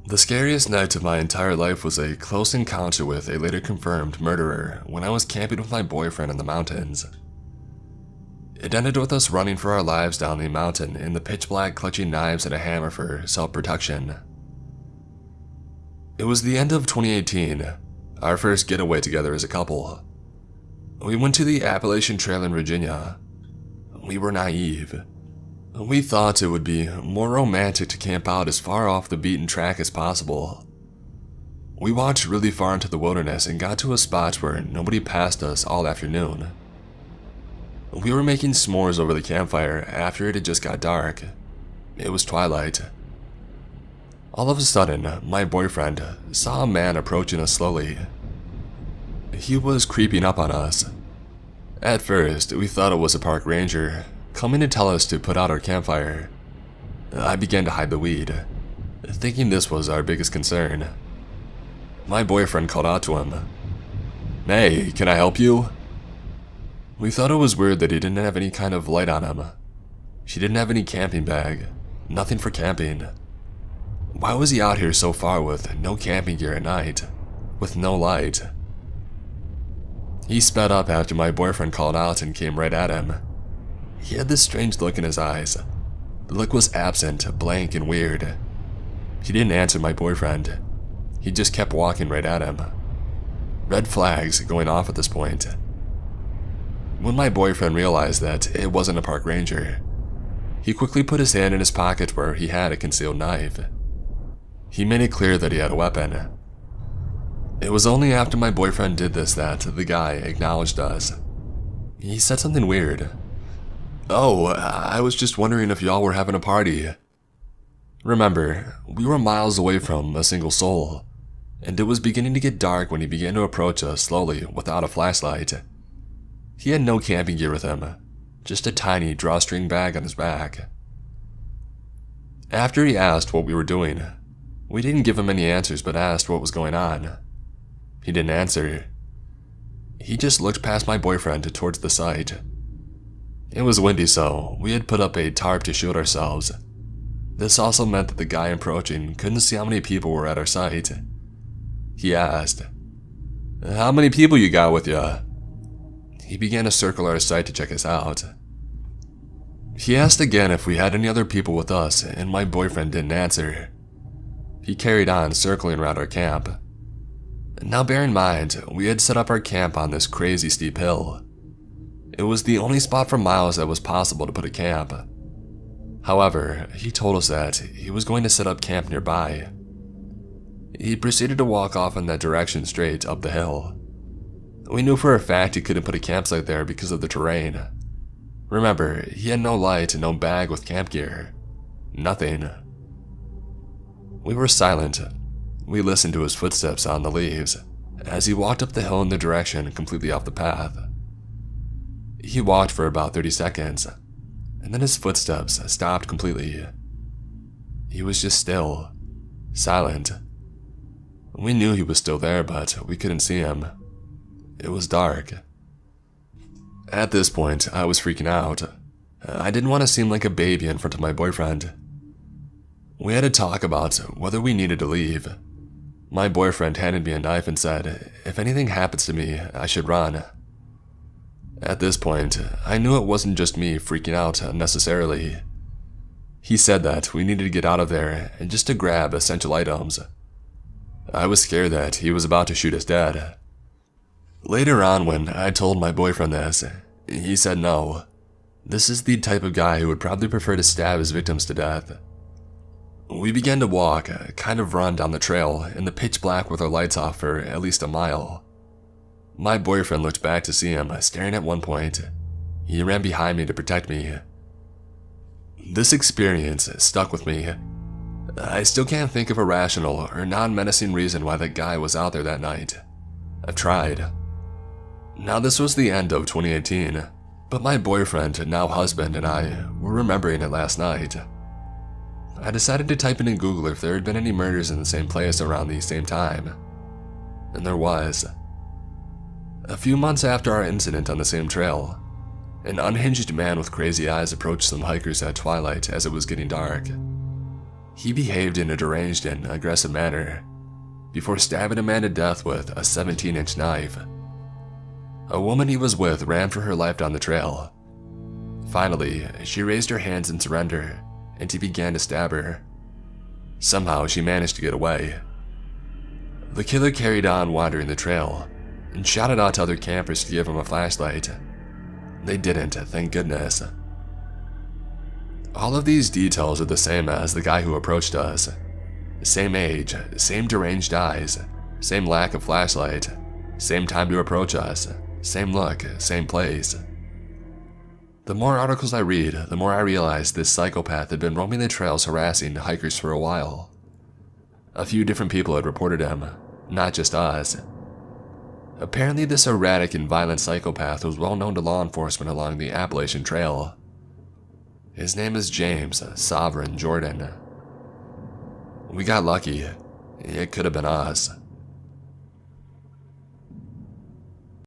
The scariest night of my entire life was a close encounter with a later confirmed murderer when I was camping with my boyfriend in the mountains. It ended with us running for our lives down the mountain in the pitch black, clutching knives and a hammer for self-protection. It was the end of 2018, our first getaway together as a couple. We went to the Appalachian Trail in Virginia. We were naive. We thought it would be more romantic to camp out as far off the beaten track as possible. We walked really far into the wilderness and got to a spot where nobody passed us all afternoon. We were making s'mores over the campfire after it had just got dark. It was twilight. All of a sudden, my boyfriend saw a man approaching us slowly. He was creeping up on us. At first, we thought it was a park ranger coming to tell us to put out our campfire. I began to hide the weed, thinking this was our biggest concern. My boyfriend called out to him, "Hey, can I help you?" We thought it was weird that he didn't have any kind of light on him. She didn't have any camping bag, nothing for camping. Why was he out here so far with no camping gear at night, with no light? He sped up after my boyfriend called out and came right at him. He had this strange look in his eyes. The look was absent, blank, and weird. He didn't answer my boyfriend. He just kept walking right at him. Red flags going off at this point. When my boyfriend realized that it wasn't a park ranger, he quickly put his hand in his pocket where he had a concealed knife. He made it clear that he had a weapon. It was only after my boyfriend did this that the guy acknowledged us. He said something weird. "Oh, I was just wondering if y'all were having a party." Remember, we were miles away from a single soul, and it was beginning to get dark when he began to approach us slowly without a flashlight. He had no camping gear with him, just a tiny drawstring bag on his back. After he asked what we were doing, we didn't give him any answers but asked what was going on. He didn't answer. He just looked past my boyfriend towards the site. It was windy, so we had put up a tarp to shield ourselves. This also meant that the guy approaching couldn't see how many people were at our site. He asked, "How many people you got with ya?" He began to circle our site to check us out. He asked again if we had any other people with us, and my boyfriend didn't answer. He carried on circling around our camp. Now bear in mind, we had set up our camp on this crazy steep hill. It was the only spot for miles that was possible to put a camp. However, he told us that he was going to set up camp nearby. He proceeded to walk off in that direction straight up the hill. We knew for a fact he couldn't put a campsite there because of the terrain. Remember, he had no light and no bag with camp gear. Nothing. We were silent. We listened to his footsteps on the leaves as he walked up the hill in the direction completely off the path. He walked for about 30 seconds, and then his footsteps stopped completely. He was just still, silent. We knew he was still there, but we couldn't see him. It was dark. At this point, I was freaking out. I didn't want to seem like a baby in front of my boyfriend. We had to talk about whether we needed to leave. My boyfriend handed me a knife and said, if anything happens to me, I should run. At this point, I knew it wasn't just me freaking out unnecessarily. He said that we needed to get out of there and just to grab essential items. I was scared that he was about to shoot us dead. Later on, when I told my boyfriend this, he said no. This is the type of guy who would probably prefer to stab his victims to death. We began to walk, kind of run down the trail in the pitch black with our lights off for at least a mile. My boyfriend looked back to see him staring at one point. He ran behind me to protect me. This experience stuck with me. I still can't think of a rational or non-menacing reason why that guy was out there that night. I've tried. Now this was the end of 2018, but my boyfriend, now husband, and I were remembering it last night. I decided to type in Google if there had been any murders in the same place around the same time. And there was. A few months after our incident on the same trail, an unhinged man with crazy eyes approached some hikers at twilight as it was getting dark. He behaved in a deranged and aggressive manner before stabbing a man to death with a 17-inch knife. A woman he was with ran for her life down the trail. Finally, she raised her hands in surrender, and he began to stab her. Somehow, she managed to get away. The killer carried on wandering the trail and shouted out to other campers to give him a flashlight. They didn't, thank goodness. All of these details are the same as the guy who approached us. Same age, same deranged eyes, same lack of flashlight, same time to approach us, same look, same place. The more articles I read, the more I realize this psychopath had been roaming the trails harassing hikers for a while. A few different people had reported him, not just us. Apparently this erratic and violent psychopath was well known to law enforcement along the Appalachian Trail. His name is James Sovereign Jordan. We got lucky. It could have been us.